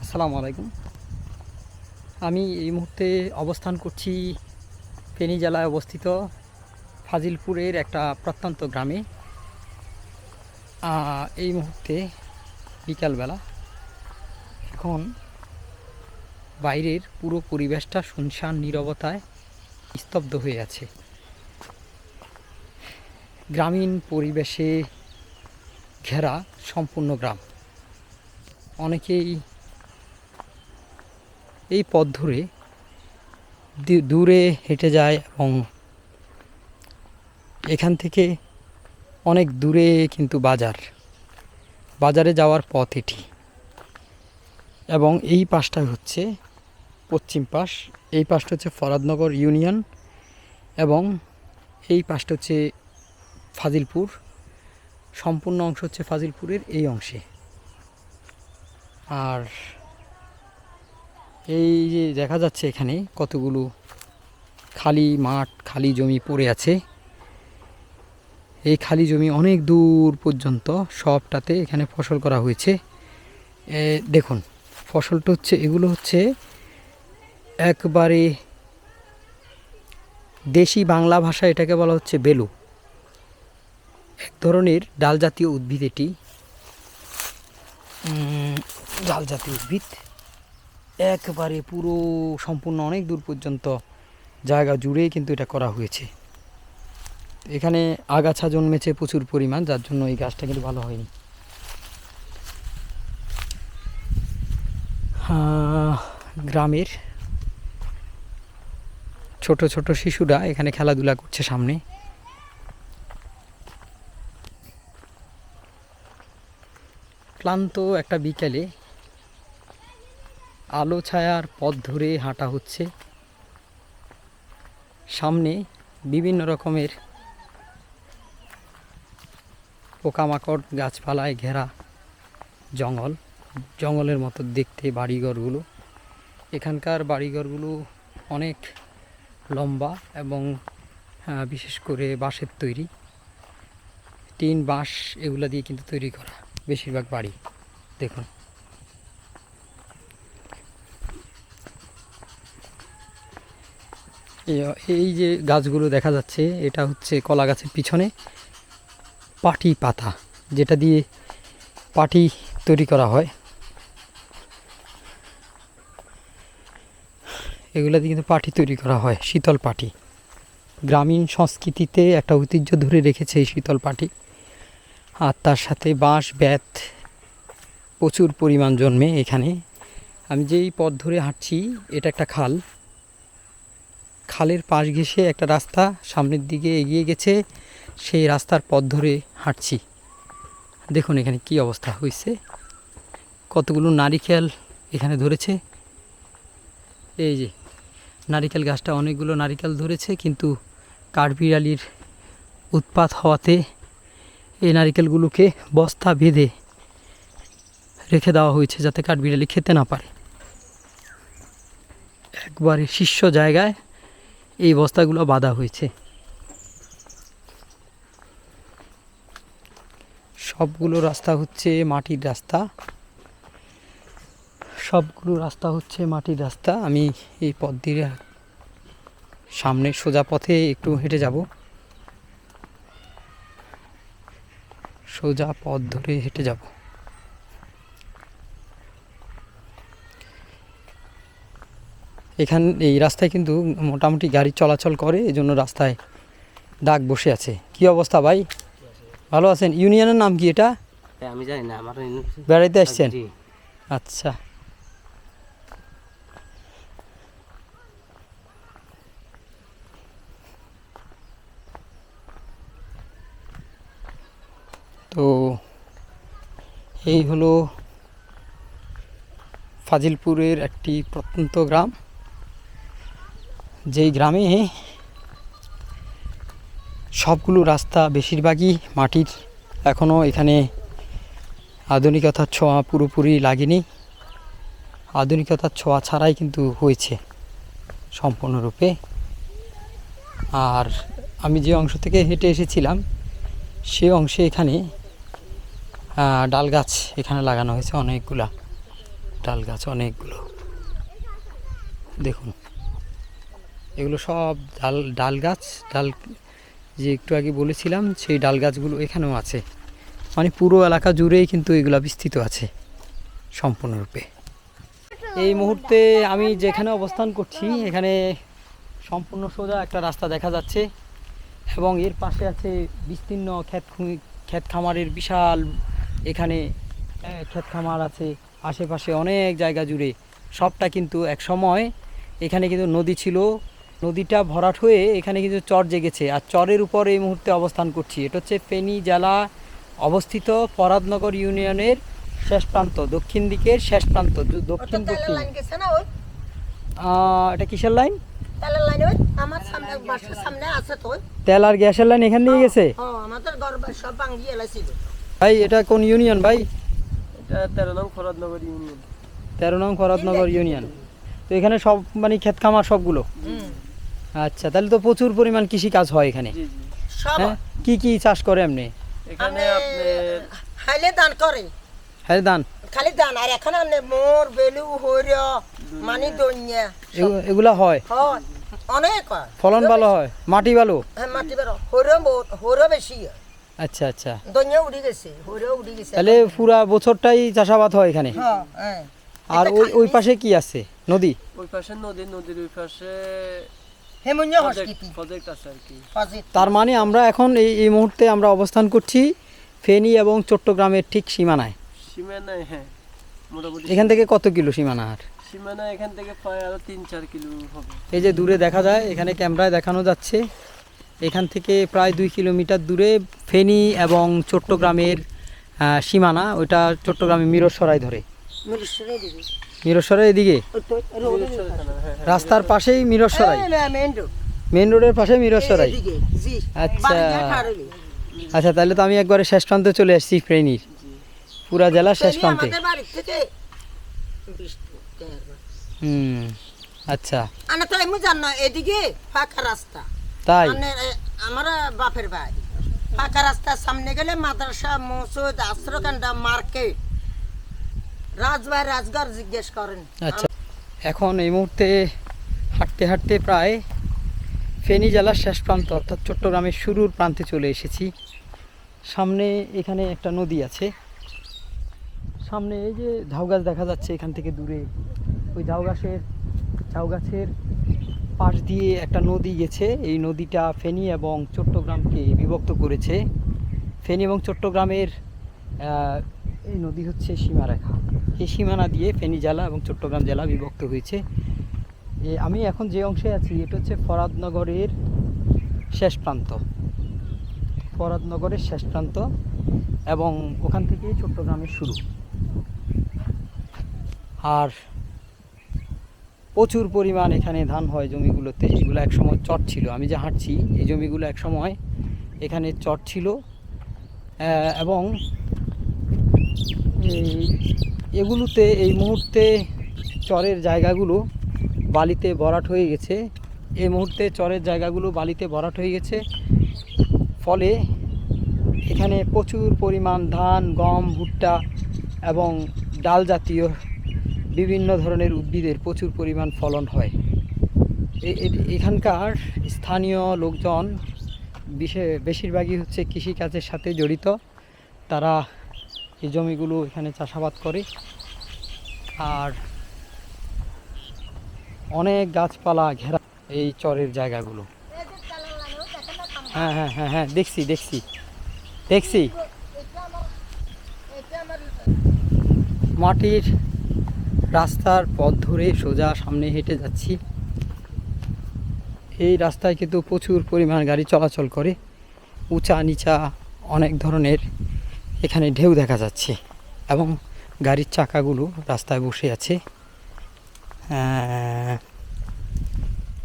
আসসালামু আলাইকুম। আমি এই মুহূর্তে অবস্থান করছি ফেনী জেলায় অবস্থিত ফাজিলপুরের একটা প্রত্যন্ত গ্রামে। এই মুহূর্তে বিকালবেলা। এখন বাইরের পুরো পরিবেশটা শুনশান নীরবতায় স্তব্ধ হয়ে আছে। গ্রামীণ পরিবেশে ঘেরা সম্পূর্ণ গ্রাম। অনেকেই এই পথ ধরে দূরে হেঁটে যায় এবং এখান থেকে অনেক দূরে কিন্তু বাজারে যাওয়ার পথ এটি। এবং এই পাশটা হচ্ছে পশ্চিম পাশ, এই পাশটা হচ্ছে ফরাদনগর ইউনিয়ন এবং এই পাশটা হচ্ছে ফাজিলপুর। সম্পূর্ণ অংশ হচ্ছে ফাজিলপুরের এই অংশে। আর এই যে দেখা যাচ্ছে এখানে কতগুলো খালি মাঠ, খালি জমি পড়ে আছে। এই খালি জমি অনেক দূর পর্যন্ত সবটাতে এখানে ফসল করা হয়েছে। দেখুন ফসলটা হচ্ছে, এগুলো হচ্ছে একবারে দেশি বাংলা ভাষায় এটাকে বলা হচ্ছে বেলু। এক ধরনের ডাল জাতীয় উদ্ভিদ এটি। ডাল জাতীয় উদ্ভিদ একবারে পুরো সম্পূর্ণ অনেক দূর পর্যন্ত জায়গা জুড়েই কিন্তু এটা করা হয়েছে। এখানে আগাছা জন্মেছে প্রচুর পরিমাণ, যার জন্য এই গাছটা কিন্তু ভালো হয়নি। গ্রামের ছোট ছোট শিশুরা এখানে খেলাধুলা করছে সামনে। ক্লান্ত একটা বিকেলে আলো ছায়ার পথ ধরে হাঁটা হচ্ছে। সামনে বিভিন্ন রকমের পোকামাকড়, গাছপালায় ঘেরা জঙ্গলের মতো দেখতে বাড়িঘরগুলো। এখানকার বাড়িঘরগুলো অনেক লম্বা এবং বিশেষ করে বাঁশের তৈরি, টিন বাঁশ এগুলো দিয়ে কিন্তু তৈরি করা বেশিরভাগ বাড়ি। দেখুন এই যে গাছগুলো দেখা যাচ্ছে, এটা হচ্ছে কলা গাছের পিছনে পাটি পাতা, যেটা দিয়ে পাটি তৈরি করা হয়। এগুলো দিয়ে কিন্তু পাটি তৈরি করা হয়, শীতল পাটি। গ্রামীণ সংস্কৃতিতে একটা ঐতিহ্য ধরে রেখেছে এই শীতল পাটি। আর তার সাথে বাঁশ বেত প্রচুর পরিমাণ জন্মে এখানে। আমি যেই পথ ধরে হাঁটছি এটা একটা খাল। খালের পাশ ঘেঁষে একটা রাস্তা সামনের দিকে এগিয়ে গেছে, সেই রাস্তার পথ ধরে হাঁটছি। দেখুন এখানে কি অবস্থা হয়েছে, কতগুলো নারিকেল এখানে ধরেছে। এই যে নারিকেল গাছটা অনেকগুলো নারিকেল ধরেছে, কিন্তু কাঠবিড়ালির উৎপাত হওয়াতে এই নারিকেলগুলোকে বস্তা বেঁধে রেখে দেওয়া হয়েছে যাতে কাঠবিড়ালি খেতে না পারে। একবারে শীর্ষ জায়গায় এই বস্তাগুলো বাঁধা হয়েছে। সবগুলো রাস্তা হচ্ছে মাটির রাস্তা। আমি এই পথ দিয়ে সামনে সোজা পথে একটু হেঁটে যাব, সোজা পথ ধরে হেঁটে যাব। এই রাস্তায় কিন্তু মোটামুটি গাড়ি চলাচল করে, এই জন্য রাস্তায় দাগ বসে আছে। কি অবস্থা ভাই, ভালো আছেন? ইউনিয়নের নাম কি এটা? আমি জানি না, আমার বেড়াইতে আসছেন? আচ্ছা। তো এই হলো ফাজিলপুরের একটি প্রত্যন্ত গ্রাম, যেই গ্রামে সবগুলো রাস্তা বেশিরভাগই মাটির। এখনও এখানে আধুনিকতার ছোঁয়া পুরোপুরি লাগেনি। আধুনিকতার ছোঁয়া ছাড়াই কিন্তু হয়েছে সম্পূর্ণরূপে। আর আমি যে অংশ থেকে হেঁটে এসেছিলাম সে অংশে এখানে ডাল গাছ এখানে লাগানো হয়েছে, অনেকগুলা ডাল গাছ অনেকগুলো, দেখুন এগুলো সব ডাল গাছ। ডাল যে একটু আগে বলেছিলাম সেই ডাল গাছগুলো এখানেও আছে, মানে পুরো এলাকা জুড়েই কিন্তু এগুলো বিস্তৃত আছে সম্পূর্ণরূপে। এই মুহূর্তে আমি যেখানে অবস্থান করছি এখানে সম্পূর্ণ সোজা একটা রাস্তা দেখা যাচ্ছে এবং এর পাশে আছে বিস্তীর্ণ ক্ষেত খামারের বিশাল এখানে ক্ষেত খামার আছে আশেপাশে অনেক জায়গা জুড়ে। সবটা কিন্তু এক সময় এখানে কিন্তু নদী ছিল, নদীটা ভরাট হয়ে এখানে কিন্তু চর জেগেছে। আর চরের উপর এই মুহূর্তে অবস্থান করছি। এটা হচ্ছে ফেনী জেলা অবস্থিত ফরাদনগর ইউনিয়নের শেষ প্রান্ত, দক্ষিণ দিকের শেষ প্রান্ত, দক্ষিণ। এটা কিসের লাইন? তেল আর গ্যাসের লাইন এখান দিয়ে গেছে ভাই। এটা কোন ইউনিয়ন ভাই? এটা 13 নং ফরাদনগর ইউনিয়ন। 13 নং ফরাদনগর ইউনিয়ন। তো এখানে সব মানে ক্ষেত খামার সবগুলো? আচ্ছা, তাহলে তো প্রচুর পরিমাণ কৃষি কাজ হয় এখানে। হ্যাঁ, কি কি চাষ করে এমনি এখানে? আপনি হাইলে ধান করে। হ্যাঁ, ধান খালি ধান। আর এখন আপনি মোর বেলু হইরা মানি দইয়া এগুলা হয়, অনেক হয়। ফলন ভালো হয়, মাটি ভালো। হ্যাঁ, মাটি ভালো, হইরা বেশি হয়। আচ্ছা আচ্ছা, দইয়া উড়ি গেছে, হইরা উড়ি গেছে। তাহলে পুরা বছরটাই চাষাবাদ হয় এখানে। হ্যাঁ। আর ওই পাশে কি আছে? নদী? ওই পাশে নদীর ওই পাশে হেমুনিয়া হসপিটাল প্রজেক্ট আছে আর কি। তার মানে আমরা এখন এই মুহূর্তে আমরা অবস্থান করছি ফেনী এবং চট্টগ্রামের ঠিক সীমানায়। সীমানায়, হ্যাঁ, মোটামুটি। এখান থেকে কত কিলো সীমানা? আর সীমানা এখান থেকে প্রায় আরো 3-4 কিলো হবে। এই যে দূরে দেখা যায়, এখানে ক্যামেরায় দেখানো যাচ্ছে, এখান থেকে প্রায় 2 কিলোমিটার দূরে ফেনী এবং চট্টগ্রামের সীমানা। ওইটা চট্টগ্রামে মিরসরাই ধরে। মিরসরাই এদিকে রাস্তার পাশেই মিরসরাই, মেন রোডের পাশে মিরসরাই। আচ্ছা আচ্ছা, তাহলে তো আমি একবারে শেষ প্রান্তে চলে আসছি ফেনীর, পুরা জেলার শেষ প্রান্তে। আচ্ছা, এদিকে ফাঁকা রাস্তা, তাই? আমার বাপের ভাই ফাঁকা রাস্তার সামনে গেলে মাদ্রাসা, মসজিদ, আশ্রকান্ডা, মার্কেট, রাজঘর জিজ্ঞেস করেন। আচ্ছা, এখন এই মুহূর্তে হাঁটতে হাঁটতে প্রায় ফেনী জেলার শেষ প্রান্ত অর্থাৎ চট্টগ্রামের শুরুর প্রান্তে চলে এসেছি। সামনে এখানে একটা নদী আছে, সামনে এই যে ঝাউ গাছ দেখা যাচ্ছে এখান থেকে দূরে। ওই ঝাউ গাছের পাশ দিয়ে একটা নদী গেছে। এই নদীটা ফেনী এবং চট্টগ্রামকে বিভক্ত করেছে। ফেনী এবং চট্টগ্রামের এই নদী হচ্ছে সীমারেখা। এই সীমানা দিয়ে ফেনী জেলা এবং চট্টগ্রাম জেলা বিভক্ত হয়েছে। আমি এখন যে অংশে আছি এটা হচ্ছে ফরাদনগরের শেষ প্রান্ত, ফরাদনগরের শেষ প্রান্ত, এবং ওখান থেকেই চট্টগ্রামের শুরু। আর প্রচুর পরিমাণ এখানে ধান হয় জমিগুলোতে। এগুলো একসময় চর ছিল। আমি যে হাঁটছি এই জমিগুলো একসময় এখানে চর ছিল, এবং এগুলোতে এই মুহূর্তে চরের জায়গাগুলো বালিতে ভরাট হয়ে গেছে। এই মুহূর্তে চরের জায়গাগুলো বালিতে ভরাট হয়ে গেছে, ফলে এখানে প্রচুর পরিমাণ ধান, গম, ভুট্টা এবং ডাল জাতীয় বিভিন্ন ধরনের উদ্ভিদের প্রচুর পরিমাণ ফলন হয়। এখানকার স্থানীয় লোকজন বেশিরভাগই হচ্ছে কৃষিকাজের সাথে জড়িত। তারা এই জমিগুলো এখানে চাষাবাদ করে। আর অনেক গাছপালা ঘেরা এই চরের জায়গাগুলো। হ্যাঁ হ্যাঁ হ্যাঁ হ্যাঁ, দেখছি মাটির রাস্তার পথ ধরে সোজা সামনে হেঁটে যাচ্ছি। এই রাস্তায় কিন্তু প্রচুর পরিমাণ গাড়ি চলাচল করে। উঁচা নিচা অনেক ধরনের এখানে ঢেউ দেখা যাচ্ছে এবং গাড়ির চাকাগুলো রাস্তায় বসে আছে।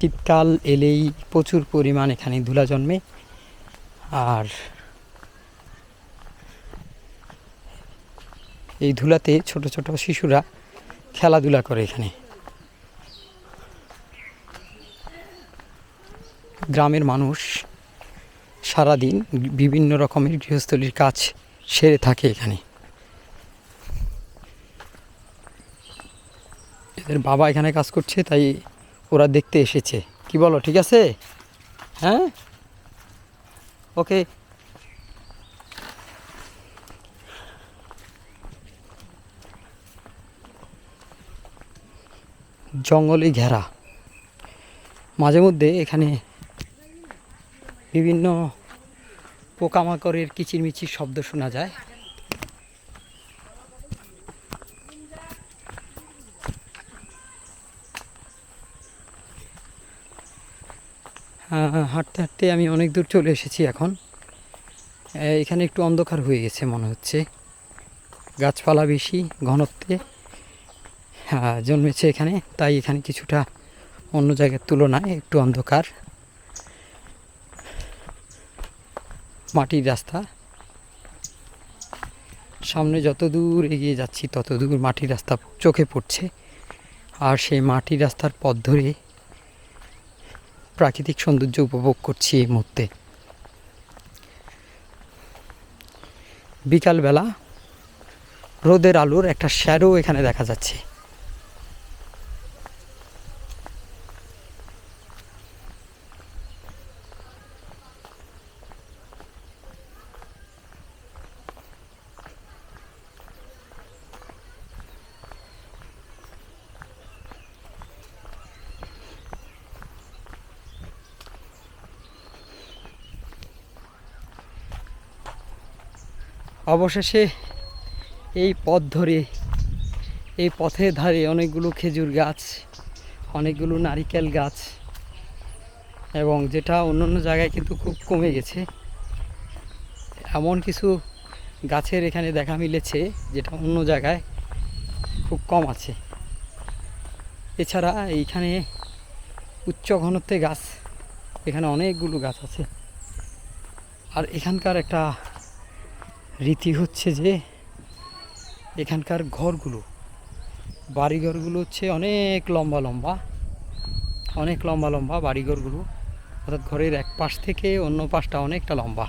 শীতকাল এলেই প্রচুর পরিমাণ এখানে ধুলা জন্মে। আর এই ধুলাতে ছোট ছোট শিশুরা খেলাধুলা করে এখানে। গ্রামের মানুষ সারাদিন বিভিন্ন রকমের গৃহস্থলীর কাজ সেরে থাকে এখানে। এদের বাবা এখানে কাজ করছে, তাই ওরা দেখতে এসেছে। কি বলো, ঠিক আছে? হ্যাঁ, ওকে। জঙ্গলে ঘেরা, মাঝে মধ্যে এখানে বিভিন্ন পোকামাকড়ের কিচিরমিচির শব্দ শোনা যায়। হাঁটতে হাঁটতে আমি অনেক দূর চলে এসেছি এখন। এখানে একটু অন্ধকার হয়ে গেছে মনে হচ্ছে, গাছপালা বেশি ঘনত্বে জন্মেছে এখানে, তাই এখানে কিছুটা অন্য জায়গার তুলনায় একটু অন্ধকার। মাটির রাস্তা, সামনে যত দূর এগিয়ে যাচ্ছি তত দূর মাটির রাস্তা চোখে পড়ছে। আর সেই মাটির রাস্তার পথ ধরে প্রাকৃতিক সৌন্দর্য উপভোগ করছি এই মুহূর্তে। বিকালবেলা রোদের আলোর একটা শ্যাডো এখানে দেখা যাচ্ছে। অবশেষে এই পথ ধরে, এই পথের ধারে অনেকগুলো খেজুর গাছ, অনেকগুলো নারিকেল গাছ, এবং যেটা অন্য জায়গায় কিন্তু খুব কমে গেছে, এমন কিছু গাছের এখানে দেখা মিলেছে যেটা অন্য জায়গায় খুব কম আছে। এছাড়া এইখানে উচ্চ ঘনত্বে গাছ, এখানে অনেকগুলো গাছ আছে। আর এখানকার একটা রীতি হচ্ছে যে এখানকার ঘরগুলো, বাড়িঘরগুলো হচ্ছে অনেক লম্বা লম্বা, অনেক লম্বা লম্বা বাড়িঘরগুলো, অর্থাৎ ঘরের এক পাশ থেকে অন্য পাশটা অনেকটা লম্বা।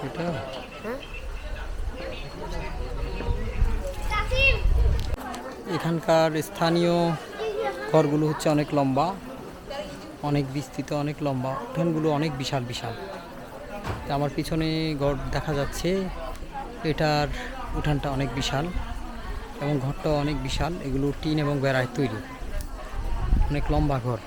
এটা এখানকার স্থানীয় ঘরগুলো হচ্ছে অনেক লম্বা, অনেক বিস্তৃত, অনেক লম্বা, উঠানগুলো অনেক বিশাল বিশাল। আমার পিছনে ঘর দেখা যাচ্ছে, এটার উঠানটা অনেক বিশাল এবং ঘরটাও অনেক বিশাল। এগুলো টিন এবং বেড়ায় তৈরি, অনেক লম্বা ঘর।